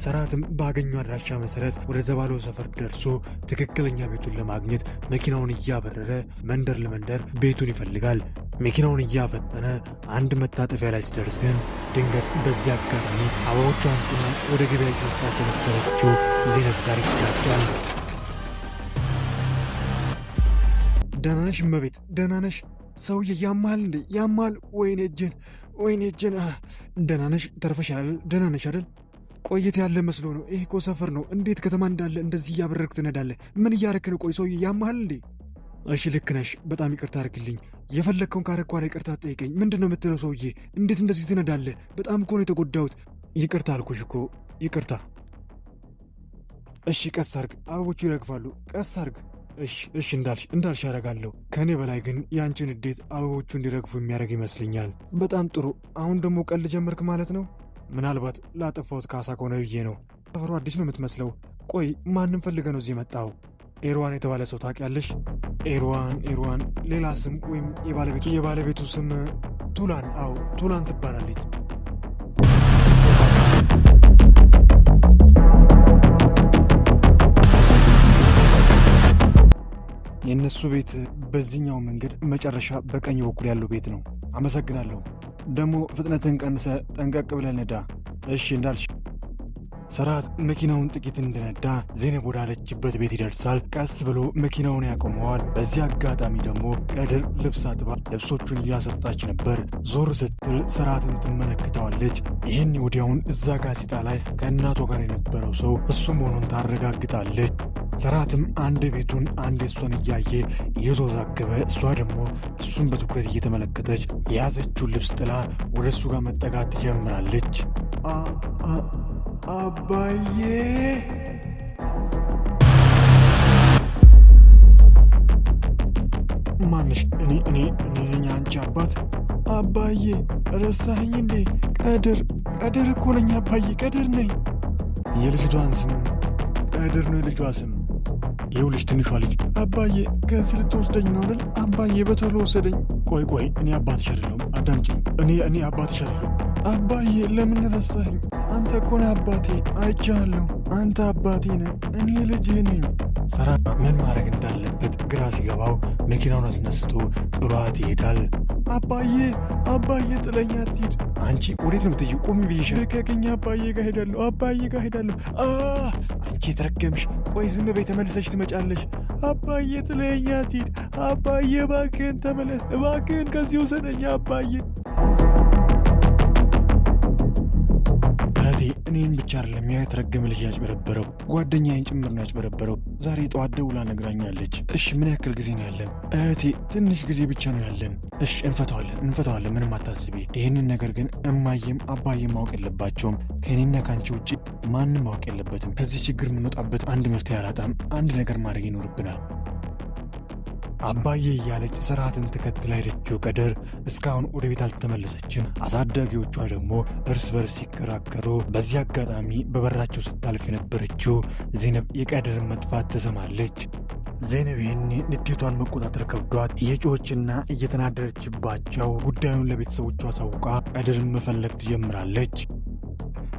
ሰራትም ባገኘው አድራሻ መሰረት ወደ ተባለው ሰፈር ደርሶ ትክክለኛ ቤቱን ለማግኘት መኪናውን እያበረረ መንደር ለመንደር ቤቱን ይፈልጋል። መኪናውን እያፈጠነ አንድ መታጠፊያ ላይ ሲደርስ ግን ድንገት በዚያ አጋጣሚ አበቦቿን ጭና ወደ ገበያ እየወጣች የነበረችው ዜነብ ጋር ይጋጫል። ደህና ነሽ እመቤት? ደህና ነሽ? ሰውዬ ያማል እንዴ? ያማል? ወይኔ እጄን። ደህና ነሽ? ተርፈሻል? ደህና ነሽ አይደል? ቆየት ያለ መስሎ ነው። ይሄ እኮ ሰፈር ነው። እንዴት ከተማ እንዳለ እንደዚህ እያበረርክ ትነዳለህ? ምን እያረክ ነው? ቆይ ሰውዬ ያማል እንዴ? እሺ ልክ ነሽ። በጣም ይቅርታ አድርግልኝ። የፈለግከውን ካረኳ ላይ ይቅርታ ጠይቀኝ። ምንድን ነው የምትለው ሰውዬ? እንዴት እንደዚህ ትነዳለህ? በጣም እኮ ነው የተጎዳሁት። ይቅርታ አልኩሽ እኮ ይቅርታ። እሺ ቀስ አርግ፣ አበቦቹ ይረግፋሉ። ቀስ አርግ። እሺ እንዳልሽ ያረጋለሁ። ከእኔ በላይ ግን የአንቺን እንዴት አበቦቹ እንዲረግፉ የሚያደርግ ይመስልኛል። በጣም ጥሩ። አሁን ደግሞ ቀልድ ጀመርክ ማለት ነው? ምናልባት ላጠፋሁት ካሳ ከሆነ ብዬ ነው። ሰፈሩ አዲስ ነው የምትመስለው። ቆይ ማንም ፈልገ ነው እዚህ መጣው? ኤርዋን የተባለ ሰው ታውቂያለሽ? ኤርዋን ሌላ ስም ወይም የባለቤቱ ስም ቱላን? አዎ ቱላን ትባላለች። የእነሱ ቤት በዚህኛው መንገድ መጨረሻ በቀኝ በኩል ያለው ቤት ነው። አመሰግናለሁ። ደግሞ ፍጥነትን ቀንሰ ጠንቀቅ ብለህ ነዳ። እሺ እንዳልሽ። ሰራት መኪናውን ጥቂት እንደነዳ ዜነብ ወዳለችበት ቤት ይደርሳል። ቀስ ብሎ መኪናውን ያቆመዋል። በዚህ አጋጣሚ ደግሞ ቀድር ልብስ አጥባ ልብሶቹን እያሰጣች ነበር። ዞር ስትል ሰራትን ትመለከተዋለች። ይህን ወዲያውን እዛ ጋዜጣ ላይ ከእናቷ ጋር የነበረው ሰው እሱ መሆኑን ታረጋግጣለች። ሰራትም አንድ ቤቱን አንድ እሷን እያየ እየተወዛገበ እሷ ደግሞ እሱን በትኩረት እየተመለከተች የያዘችውን ልብስ ጥላ ወደ እሱ ጋር መጠጋት ትጀምራለች። አባዬ ማንሽ? እኔ ነኝ አንቺ አባት? አባዬ ረሳኸኝ እንዴ? ቀድር እኮ ነኝ አባዬ፣ ቀድር ነኝ። የልጅቷን ስምም ቀድር ነው የልጇ ስም። ይኸውልሽ ትንሿ ልጅ አባዬ ከዚህ ልትወስደኝ ነው አይደል? አባዬ በቶሎ ወሰደኝ። ቆይ እኔ አባትሽ አይደለሁም፣ አዳምጪኝ። እኔ አባትሽ አይደለሁም። አባዬ ለምን ረሳኸኝ? አንተ እኮ ነህ አባቴ፣ አይቻለሁ። አንተ አባቴ ነህ፣ እኔ ልጅህ ነኝ። ሰራት ምን ማድረግ እንዳለበት ግራ ሲገባው መኪናውን አስነስቶ ጥሏት ይሄዳል። አባዬ ጥለኝ አትሂድ። አንቺ ወዴት ነው የምትሄጂው? ቁሚ ብዬሻል። ልቀቅኝ። አባዬ ጋር ሄዳለሁ። አንቺ የተረገምሽ! ቆይ ዝም በይ፣ ተመልሰሽ ትመጫለሽ። አባዬ ጥለኝ አትሂድ። አባዬ እባክህን ተመለስ፣ እባክህን ከዚህ ውሰደኝ አባዬ። እኔን ብቻ አይደለም ያ የተረገመ ልጅ ያጭበረበረው፣ ጓደኛዬን ጭምር ነው ያጭበረበረው። ዛሬ ጠዋት ደውላ ነግራኛለች። እሺ ምን ያክል ጊዜ ነው ያለን? እህቴ ትንሽ ጊዜ ብቻ ነው ያለን። እሺ እንፈታዋለን፣ ምንም አታስቢ። ይህንን ነገር ግን እማዬም አባዬም ማወቅ የለባቸውም። ከእኔና ከአንቺ ውጭ ማንም ማወቅ የለበትም። ከዚህ ችግር የምንወጣበት አንድ መፍትሄ አላጣም። አንድ ነገር ማድረግ ይኖርብናል። አባዬ እያለች ሰራትን ተከትላ ሄደችው ቀድር እስካሁን ወደ ቤት አልተመለሰችም። አሳዳጊዎቿ ደግሞ እርስ በርስ ሲከራከሩ፣ በዚህ አጋጣሚ በበራቸው ስታልፍ የነበረችው ዜነብ የቀድርን መጥፋት ትሰማለች። ዜነብ ይህን ንዴቷን መቆጣጠር ከብዷት እየጮኸችና እየተናደረችባቸው ጉዳዩን ለቤተሰቦቿ አሳውቃ ቀድርን መፈለግ ትጀምራለች።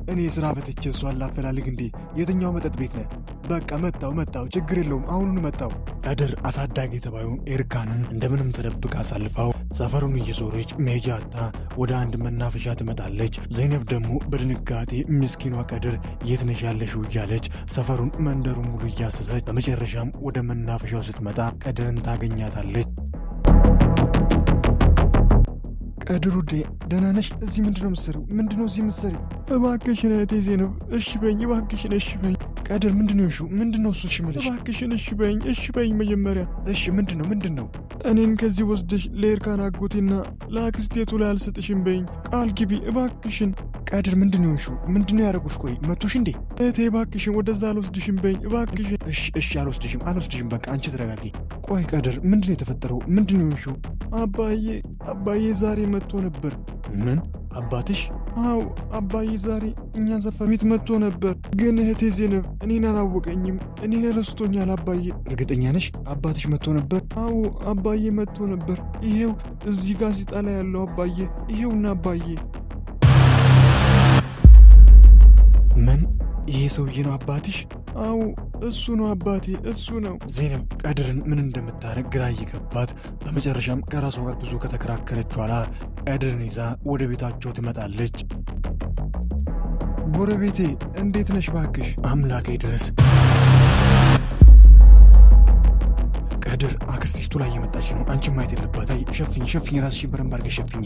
እኔ ስራ ፈትቼ እሷን ላፈላልግ እንዴ? የትኛው መጠጥ ቤት ነህ? በቃ መጣው፣ ችግር የለውም፣ አሁኑን መጣው። ቀድር አሳዳጊ የተባዩን ኤርካንን እንደምንም ተደብቃ አሳልፋው ሰፈሩን እየዞረች መሄጃ አጣ ወደ አንድ መናፈሻ ትመጣለች። ዜነብ ደግሞ በድንጋጤ ምስኪኗ ቀድር የት ነሽ ያለሽው እያለች ሰፈሩን መንደሩን ሙሉ እያሰሰች በመጨረሻም ወደ መናፈሻው ስትመጣ ቀድርን ታገኛታለች። ቀድሩ ደህና ነሽ? እዚህ ምንድነው እዚህ የምትሰሪው? እባክሽን እህቴ ዜነብ እሺ በይኝ፣ እባክሽን እሺ በይኝ። ቀድር ምንድነው እሱ እሺ የምልሽ? እባክሽን እሺ በይኝ መጀመሪያ። እሺ ምንድነው? እኔን ከዚህ ወስደሽ ለኤርካን አጎቴና ለአክስቴቱ ላይ አልሰጥሽም በይኝ፣ ቃል ግቢ እባክሽን። ቀድር ምንድነው ያደረጉሽ? ቆይ መቶሽ እንዴ? እህቴ እባክሽን ወደዛ አልወስድሽም በይኝ እባክሽን። እሺ አልወስድሽም፣ በቃ አንቺ ተረጋጊ። ቆይ ቀድር ምንድነው የተፈጠረው? ምንድነው የሆንሽው? አባዬ ዛሬ መጥቶ ነበር። ምን? አባትሽ? አዎ አባዬ ዛሬ እኛ ሰፈር ቤት መጥቶ ነበር። ግን እህቴ ዜነብ እኔን አላወቀኝም፣ እኔን ረስቶኛል። አባዬ እርግጠኛ ነሽ አባትሽ መጥቶ ነበር? አዎ አባዬ መጥቶ ነበር። ይሄው እዚህ ጋዜጣ ላይ ያለው አባዬ፣ ይሄውና አባዬ። ምን? ይሄ ሰውዬ ነው አባትሽ? አዎ እሱ ነው አባቴ፣ እሱ ነው። ዜነብ ቀድርን ምን እንደምታረግ ግራ እየገባት በመጨረሻም ከራሷ ጋር ብዙ ከተከራከረች በኋላ ቀድርን ይዛ ወደ ቤታቸው ትመጣለች። ጎረቤቴ እንዴት ነሽ? ባክሽ አምላኬ ድረስ። ቀድር አክስቲቱ ላይ እየመጣች ነው። አንቺ ማየት የለባት። አይ ሸፍኝ፣ ራስሽን በደንብ አድርገሽ ሸፍኝ።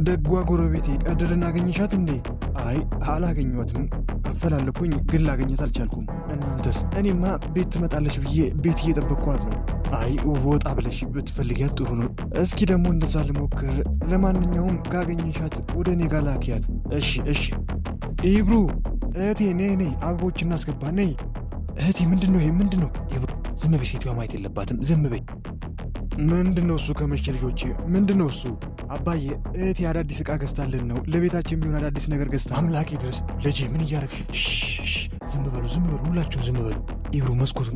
ደጓ ጎረቤቴ ቀድርን አገኘሻት እንዴ? አይ አላገኘኋትም፣ አፈላለኩኝ ግን ላገኘት አልቻልኩም። እናንተስ? እኔማ ቤት ትመጣለች ብዬ ቤት እየጠበቅኳት ነው። አይ ወጣ ብለሽ ብትፈልጊያት ጥሩ ነው። እስኪ ደግሞ እንደዛ ልሞክር። ለማንኛውም ካገኘሻት ወደ እኔ ጋር ላኪያት። እሺ። ኢብሩ እህቴ ነይ፣ አበቦች እናስገባ። ነይ እህቴ። ምንድን ነው ይሄ? ምንድን ነው? ኢብሩ ዝም በይ፣ ሴትዮዋ ማየት የለባትም። ዝም በይ። ምንድን ነው እሱ? ከመቼ ልጆቼ ምንድን ነው እሱ? አባዬ እህቴ አዳዲስ ዕቃ ገዝታልን ነው። ለቤታችን የሚሆን አዳዲስ ነገር ገዝታ። አምላኬ ድረስ። ልጄ ምን እያደረግሽ? ዝም በሉ ሁላችሁም ዝም በሉ። ኢብሩ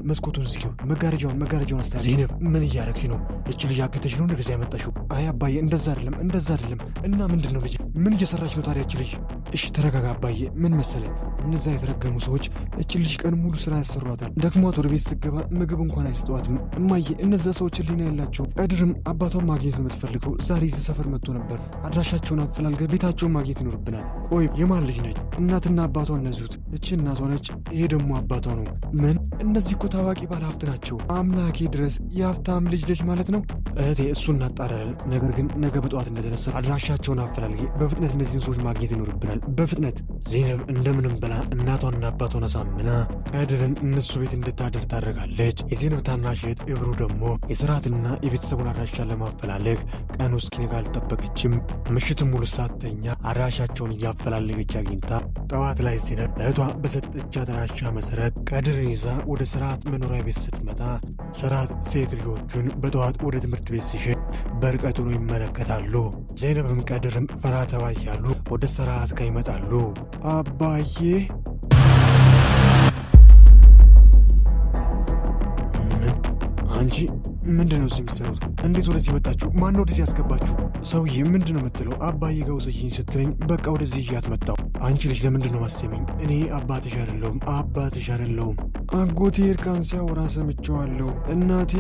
መስኮቱን ዝጊው። መጋረጃውን አስታ። ዜነብ ምን እያደረግሽ ነው? እች ልጅ አገተሽ ነው እንደዚያ ያመጣሽው? አይ አባዬ እንደዛ አይደለም። እና ምንድን ነው ልጅ? ምን እየሰራች ነው ታዲያ እች ልጅ? እሺ ተረጋጋ አባዬ። ምን መሰለ፣ እነዛ የተረገሙ ሰዎች እች ልጅ ቀን ሙሉ ስራ ያሰሯታል። ደክሟት ወደ ቤት ስገባ ምግብ እንኳን አይሰጧትም። እማዬ እነዛ ሰዎች ህሊና ያላቸው። ቀድርም አባቷን ማግኘት ነው የምትፈልገው። ዛሬ እዚህ ሰፈር መጥቶ ነበር። አድራሻቸውን አፈላልገ ቤታቸውን ማግኘት ይኖርብናል። ቆይ የማን ልጅ ነች? እናትና አባቷ እነዙት። እቺ እናቷ ነች፣ ይሄ ደግሞ አባቷ ነው። ምን? እነዚህ እኮ ታዋቂ ባለ ሀብት ናቸው። አምላኬ ድረስ። የሀብታም ልጅ ነች ማለት ነው? እህቴ እሱ እናጣራለን። ነገር ግን ነገ በጠዋት እንደተነሳ አድራሻቸውን አፈላልጌ በፍጥነት እነዚህን ሰዎች ማግኘት ይኖርብናል። በፍጥነት። ዜነብ እንደምንም ብላ እናቷንና አባቷን አሳምና ቀድርን እነሱ ቤት እንድታደር ታደርጋለች። የዜነብ ታናሽ እህት ኢብሩ ደግሞ የስርዓትና የቤተሰቡን አድራሻ ለማፈላለግ ቀኑ እስኪነጋ አልጠበቀችም። ምሽቱን ሙሉ ሳትተኛ አድራሻቸውን እያፈላለገች አግኝታ ጠዋት ላይ ዜነብ እህቷ በሰጠቻት አድራሻ መሰረት ቀድርን ይዛ ወደ ስርዓት መኖሪያ ቤት ስትመጣ ስርዓት ሴት ልጆቹን በጠዋት ወደ ትምህርት ቤት ሲሸኝ በርቀቱ ነው ይመለከታሉ። ዜነብም ቀድርም ፈራ ተባ እያሉ ወደ ስርዓት ጋር ይመጣሉ። አባዬ አንቺ ምንድን ነው እዚህ የሚሰሩት? እንዴት ወደዚህ መጣችሁ? ማን ነው ወደዚህ ያስገባችሁ? ሰውዬ ምንድን ነው የምትለው? አባዬ ጋር ውሰጂኝ ስትለኝ በቃ ወደዚህ ይዣት መጣሁ። አንቺ ልጅ ለምንድን ነው ማሰሚኝ? እኔ አባትሽ አይደለሁም። አጎቴ እርቃን ሲያወራ ሰምቼዋለሁ። እናቴ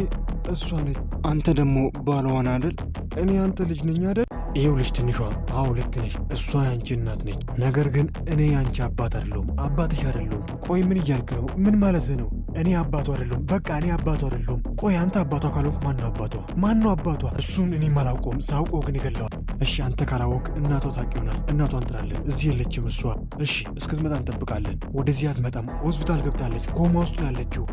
እሷ ነች። አንተ ደግሞ ባለዋን አይደል? እኔ አንተ ልጅ ነኝ አይደል? ይኸው ልጅ ትንሿ፣ አዎ ልክ ነሽ፣ እሷ ያንቺ እናት ነች። ነገር ግን እኔ ያንቺ አባት አይደለሁም፣ አባትሽ አይደለሁም። ቆይ ምን እያልክ ነው? ምን ማለትህ ነው? እኔ አባቱ አይደለሁም። በቃ እኔ አባቱ አይደለሁም። ቆይ አንተ አባቷ ካልሆንክ ማን ነው አባቷ? እሱን እኔም አላውቀውም። ሳውቀው ግን ይገለዋል። እሺ አንተ ካላወቅ እናቷ ታውቅ ይሆናል። እናቷን እንጥራለን። እዚህ የለችም እሷ። እሺ እስክትመጣ እንጠብቃለን። ወደዚህ አትመጣም። ሆስፒታል ገብታለች። ኮማ ውስጥ ነው ያለችው።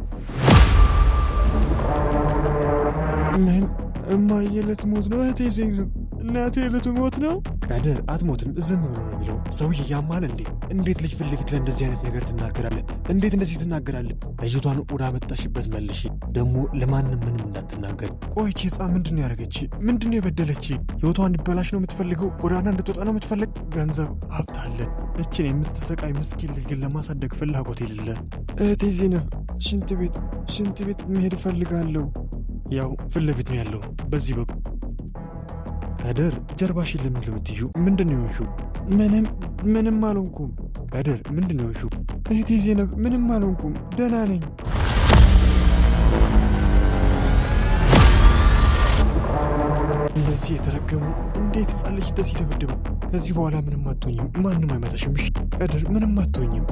ምን? እማዬ ልትሞት ነው? እህቴ ዜነብ እናቴ ልትሞት ነው? ቀድር አትሞትም፣ ዝም ብሎ ነው የሚለው። ሰውዬ ያማል እንዴ? እንዴት ልጅ ፊት ለፊት ለእንደዚህ አይነት ነገር ትናገራለህ? እንዴት እንደዚህ ትናገራለህ? ልጅቷን ወደ አመጣሽበት መልሽ። ደግሞ ለማንም ምንም እንዳትናገር። ቆይቺ ህፃን ምንድን ነው ያደረገች? ምንድን ነው የበደለች? ህይወቷ እንዲበላሽ ነው የምትፈልገው? ጎዳና እንድትወጣ ነው የምትፈልግ? ገንዘብ ሀብት አለ። እችን የምትሰቃይ ምስኪን ልጅ ግን ለማሳደግ ፍላጎት የሌለ። እህቴ ዜነብ ሽንት ቤት መሄድ እፈልጋለሁ። ያው ፊት ለፊት ነው ያለው፣ በዚህ በኩል። ቀድር ጀርባሽን ለምንድን ነው የምትይዥው? ምንድን ነው የሆንሽው? ምንም አልሆንኩም። ቀድር ምንድን ነው የሆንሽው? እህቴ ዜነብ ምንም አልሆንኩም፣ ደህና ነኝ። እነዚህ የተረገሙ እንዴት ህፃን ልጅ ደስ ይደበድባል? ከዚህ በኋላ ምንም አትሆኝም፣ ማንም አይመታሽም። እሺ ቀድር ምንም አትሆኝም።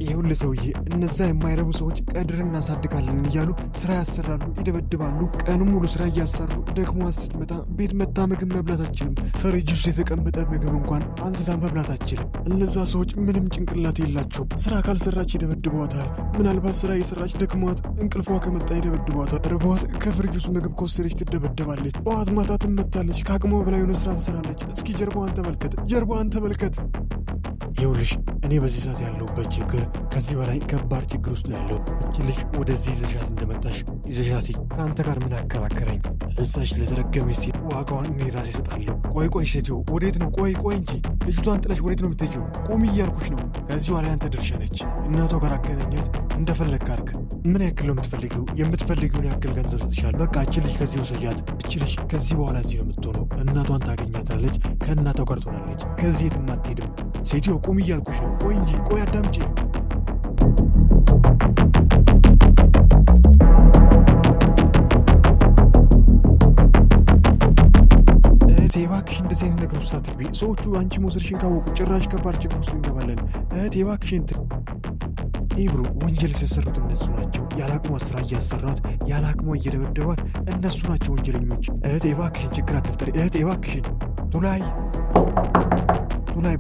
ይሁን ሰውዬ፣ እነዛ የማይረቡ ሰዎች ቀድርን እናሳድጋለን እያሉ ስራ ያሰራሉ፣ ይደበድባሉ። ቀኑ ሙሉ ስራ እያሰሩ ደግሞ ስትመጣ ቤት መታ ምግብ መብላት አትችልም። ፍሪጅ ውስጥ የተቀመጠ ምግብ እንኳን አንስታ መብላት አትችልም። እነዛ ሰዎች ምንም ጭንቅላት የላቸው። ስራ ካልሰራች ይደበድቧታል። ምናልባት ስራ የሰራች ደክሟት እንቅልፏ ከመጣ ይደበድቧታል። ርቧት ከፍሪጅ ውስጥ ምግብ ከወሰደች ትደበደባለች። ጠዋት ማታ ትመታለች። ከአቅሟ በላይ የሆነ ስራ ትሰራለች። እስኪ ጀርባዋን ተመልከት። ይኸውልሽ እኔ በዚህ ሰዓት ያለሁበት ችግር ከዚህ በላይ ከባድ ችግር ውስጥ ነው ያለው። እቺ ልጅ ወደዚህ ይዘሻት እንደመጣሽ ይዘሻት ከአንተ ጋር ምን አከራከረኝ? ለዛች ለተረገመች ሴት ዋጋዋን እኔ ራሴ እሰጣለሁ። ቆይ ሴትዮ ወዴት ነው? ቆይ እንጂ ልጅቷን ጥለሽ ወዴት ነው የምትሄጂው? ቁሚ እያልኩሽ ነው። ከዚህ በኋላ ያንተ ድርሻ ነች። እናቷ ጋር አገናኛት፣ እንደፈለግ አድርግ። ምን ያክል ነው የምትፈልጊው? የምትፈልጊውን ያክል ገንዘብ ሰጥሻል። በቃ እቺ ልጅ ከዚህ ውሰጃት። እቺ ልጅ ከዚህ በኋላ እዚህ ነው የምትሆነው። እናቷን ታገኛታለች፣ ከእናቷ ጋር ትሆናለች። ከዚህ የትም አትሄድም። ሴትዮ ቁም እያልኩሽ ነው። ቆይ እንጂ ቆይ አዳምጪ። እህቴ እባክሽ እንደዚህ አይነት ነገር ውስጥ አትግቢ። ሰዎቹ አንቺ መውሰድሽን ካወቁ ጭራሽ ከባድ ችግር ውስጥ እንገባለን። እህቴ እባክሽ ኢብሮ ወንጀል ሲሰሩት እነሱ ናቸው። ያላቅሟ ስራ እያሰራት ያላቅሟ እየደበደባት እነሱ ናቸው ወንጀለኞች። እህቴ እባክሽን ችግር አትፍጠሪ። እህቴ እባክሽን ቱላይ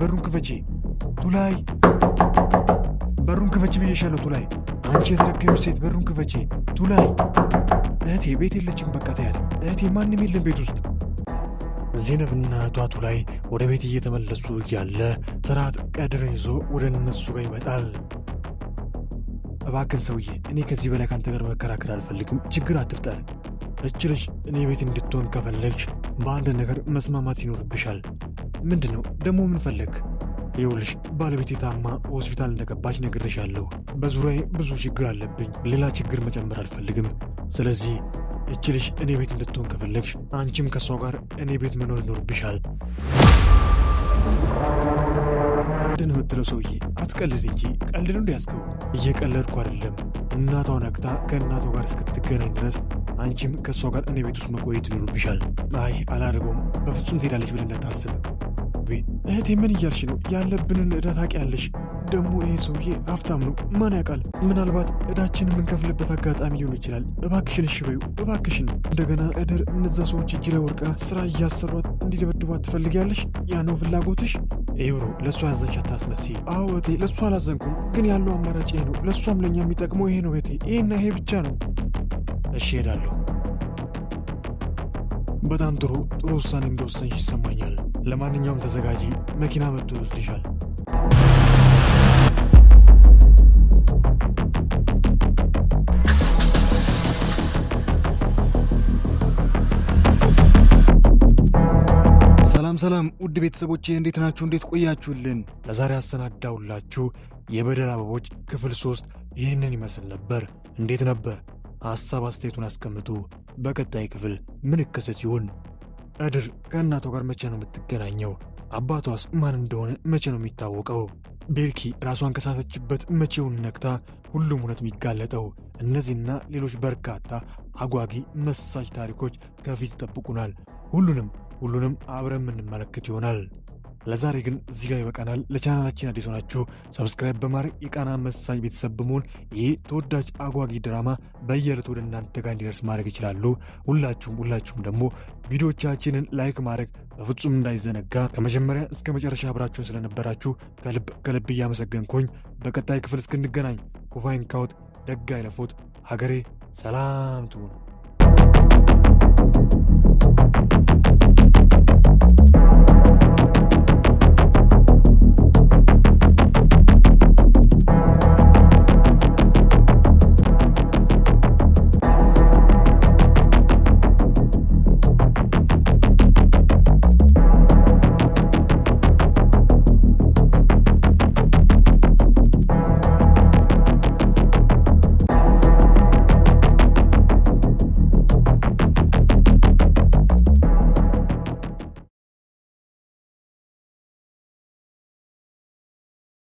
በሩን ክፈቺ። ቱላይ በሩን ክፈቺ ብዬሻለሁ። ቱላይ አንቺ የተረገምሽ ሴት በሩን ክፈቺ። ቱላይ እህቴ ቤት የለችም። በቃ ተያት እህቴ። ማንም የለም ቤት ውስጥ። ዜነብና እህቷ ቱላይ ወደ ቤት እየተመለሱ እያለ ስርዓት ቀድርን ይዞ ወደ እነሱ ጋር ይመጣል። እባክን ሰውዬ እኔ ከዚህ በላይ ካንተ ጋር መከራከር አልፈልግም። ችግር አትፍጠር። እች ልጅ እኔ ቤት እንድትሆን ከፈለግሽ በአንድ ነገር መስማማት ይኖርብሻል። ምንድን ነው ደግሞ? ምን ፈለግ? ይኸውልሽ ባለቤቴ ታማ ሆስፒታል እንደገባች ነግሬሻለሁ። በዙሪያዬ ብዙ ችግር አለብኝ። ሌላ ችግር መጨመር አልፈልግም። ስለዚህ እች ልጅ እኔ ቤት እንድትሆን ከፈለግሽ አንቺም ከሷ ጋር እኔ ቤት መኖር ይኖርብሻል። ምንድን ነው የምትለው? ሰውዬ አትቀልድ እንጂ። ቀልድ ነው እንዲያዝገው? እየቀለድኩ አይደለም። እናቷ ነቅታ ከእናቷ ጋር እስክትገናኝ ድረስ አንቺም ከእሷ ጋር እኔ ቤት ውስጥ መቆየት ይኖርብሻል። አይ አላደርገውም። በፍጹም ትሄዳለች ብለን እንዳታስብ። እህቴ ምን እያልሽ ነው? ያለብንን ዕዳ ታውቂያለሽ። ደግሞ ይሄ ሰውዬ ሀብታም ነው። ማን ያውቃል? ምናልባት ዕዳችንን የምንከፍልበት አጋጣሚ ሊሆን ይችላል። እባክሽን እሺ በይው እባክሽን። እንደገና ቀድር እነዛ ሰዎች እጅ ላይ ወርቃ ስራ እያሰሯት እንዲደበድቧት ትፈልጊያለሽ? ያ ነው ፍላጎትሽ? ኢብሮ ለእሷ ያዘንሽ አታስመስይ። አዎ እህቴ ለእሷ አላዘንኩም፣ ግን ያለው አማራጭ ይሄ ነው። ለእሷም ለእኛ የሚጠቅመው ይሄ ነው እህቴ። ይሄና ይሄ ብቻ ነው። እሺ ሄዳለሁ። በጣም ጥሩ ውሳኔ እንደወሰንሽ ይሰማኛል። ለማንኛውም ተዘጋጂ፣ መኪና መጥቶ ይወስድሻል። ሰላም ውድ ቤተሰቦቼ እንዴት ናችሁ? እንዴት ቆያችሁልን? ለዛሬ አሰናዳውላችሁ የበደል አበቦች ክፍል 3 ይህንን ይመስል ነበር። እንዴት ነበር? ሀሳብ አስተያየቱን አስቀምጡ። በቀጣይ ክፍል ምን ይከሰት ይሆን? ቀድር ከእናቷ ጋር መቼ ነው የምትገናኘው? አባቷስ ማን እንደሆነ መቼ ነው የሚታወቀው? ቤርኪ ራሷን ከሳተችበት መቼውን ነቅታ ሁሉም እውነት የሚጋለጠው? እነዚህና ሌሎች በርካታ አጓጊ መሳጭ ታሪኮች ከፊት ይጠብቁናል። ሁሉንም አብረን የምንመለከት ይሆናል። ለዛሬ ግን እዚህ ጋር ይበቃናል። ለቻናላችን አዲስ ሆናችሁ ሰብስክራይብ በማድረግ የቃና መሳጭ ቤተሰብ በመሆን ይህ ተወዳጅ አጓጊ ድራማ በየዕለቱ ወደ እናንተ ጋር እንዲደርስ ማድረግ ይችላሉ። ሁላችሁም ደግሞ ቪዲዮቻችንን ላይክ ማድረግ በፍጹም እንዳይዘነጋ። ከመጀመሪያ እስከ መጨረሻ አብራችሁን ስለነበራችሁ ከልብ እያመሰገንኩኝ በቀጣይ ክፍል እስክንገናኝ ኩፋይን ካውት ደጋ ይለፎት። ሀገሬ ሰላም ትሁን።